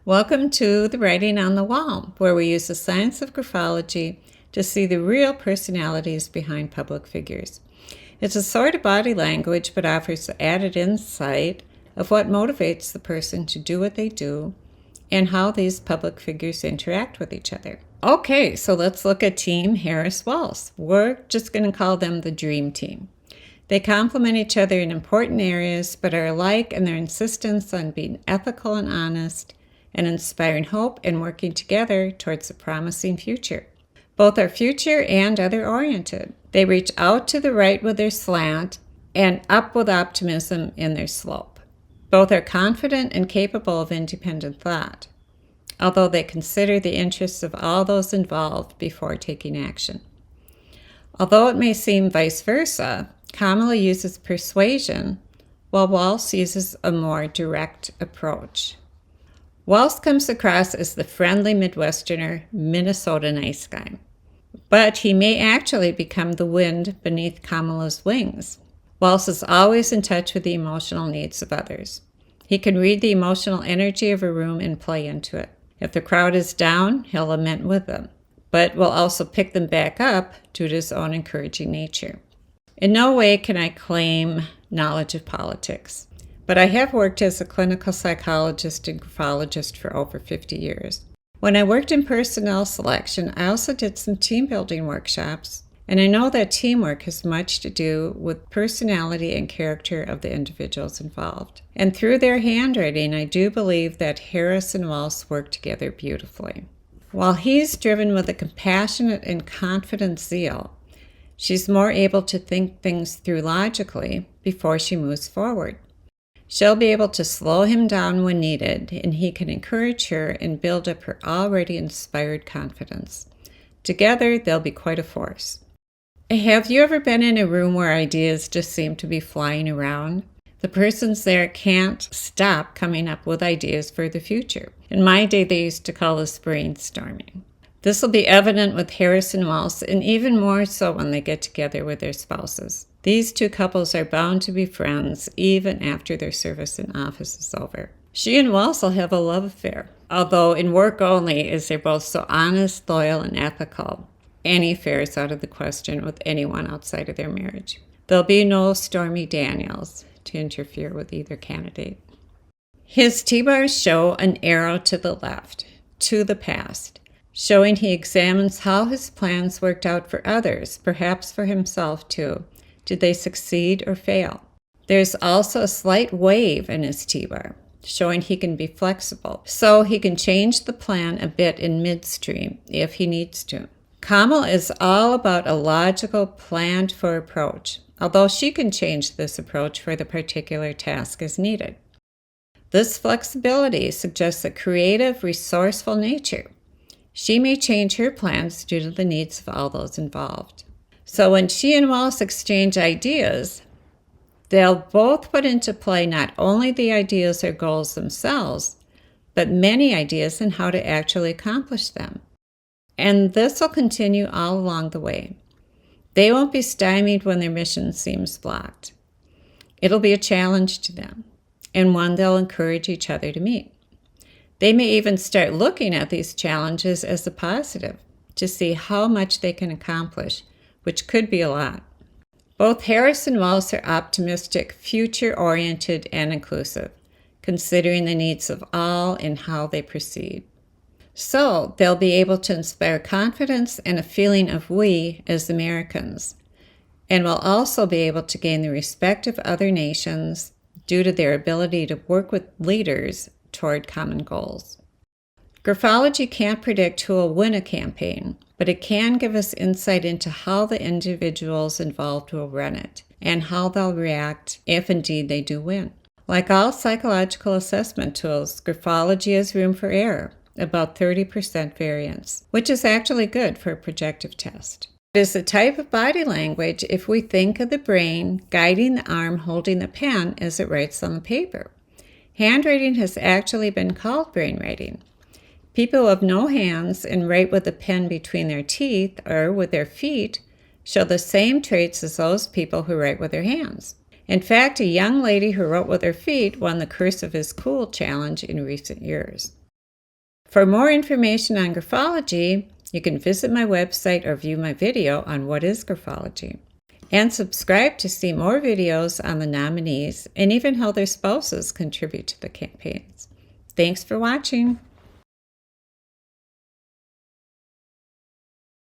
Welcome to the Writing on the Wall, where we use the science of graphology to see the real personalities behind public figures. It's a sort of body language, but offers the added insight of what motivates the person to do what they do and how these public figures interact with each other. Okay, so let's look at Team Harris-Walz. We're just going to call them the Dream Team. They complement each other in important areas, but are alike in their insistence on being ethical and honest, and inspiring hope and working together towards a promising future. Both are future and other-oriented. They reach out to the right with their slant and up with optimism in their slope. Both are confident and capable of independent thought, although they consider the interests of all those involved before taking action. Although it may seem vice versa, Kamala uses persuasion, while Walz uses a more direct approach. Walz comes across as the friendly Midwesterner, Minnesota nice guy, but he may actually become the wind beneath Kamala's wings. Walz is always in touch with the emotional needs of others. He can read the emotional energy of a room and play into it. If the crowd is down, he'll lament with them, but will also pick them back up due to his own encouraging nature. In no way can I claim knowledge of politics, but I have worked as a clinical psychologist and graphologist for over 50 years. When I worked in personnel selection, I also did some team building workshops, and I know that teamwork has much to do with personality and character of the individuals involved. And through their handwriting, I do believe that Harris and Walz work together beautifully. While he's driven with a compassionate and confident zeal, she's more able to think things through logically before she moves forward. She'll be able to slow him down when needed, and he can encourage her and build up her already inspired confidence. Together, they'll be quite a force. Have you ever been in a room where ideas just seem to be flying around? The persons there can't stop coming up with ideas for the future. In my day, they used to call this brainstorming. This will be evident with Harris and Walz, and even more so when they get together with their spouses. These two couples are bound to be friends even after their service in office is over. She and Walz will have a love affair, although in work only, as they're both so honest, loyal, and ethical. Any affair is out of the question with anyone outside of their marriage. There'll be no Stormy Daniels to interfere with either candidate. His T-bars show an arrow to the left, to the past, showing he examines how his plans worked out for others, perhaps for himself too. Did they succeed or fail? There's also a slight wave in his T-bar, showing he can be flexible, so he can change the plan a bit in midstream if he needs to. Kamala is all about a logical, planned-for approach, although she can change this approach for the particular task as needed. This flexibility suggests a creative, resourceful nature. She may change her plans due to the needs of all those involved. So when she and Walz exchange ideas, they'll both put into play not only the ideas or goals themselves, but many ideas on how to actually accomplish them. And this will continue all along the way. They won't be stymied when their mission seems blocked. It'll be a challenge to them, and one they'll encourage each other to meet. They may even start looking at these challenges as a positive to see how much they can accomplish, which could be a lot. Both Harris and Walz are optimistic, future-oriented, and inclusive, considering the needs of all in how they proceed. So they'll be able to inspire confidence and a feeling of we as Americans, and will also be able to gain the respect of other nations due to their ability to work with leaders toward common goals. Graphology can't predict who will win a campaign, but it can give us insight into how the individuals involved will run it and how they'll react if indeed they do win. Like all psychological assessment tools, graphology has room for error, about 30% variance, which is actually good for a projective test. It is a type of body language if we think of the brain guiding the arm holding the pen as it writes on the paper. Handwriting has actually been called brainwriting. People who have no hands and write with a pen between their teeth or with their feet show the same traits as those people who write with their hands. In fact, a young lady who wrote with her feet won the Cursive is Cool challenge in recent years. For more information on graphology, you can visit my website or view my video on what is graphology. And subscribe to see more videos on the nominees and even how their spouses contribute to the campaigns. Thanks for watching.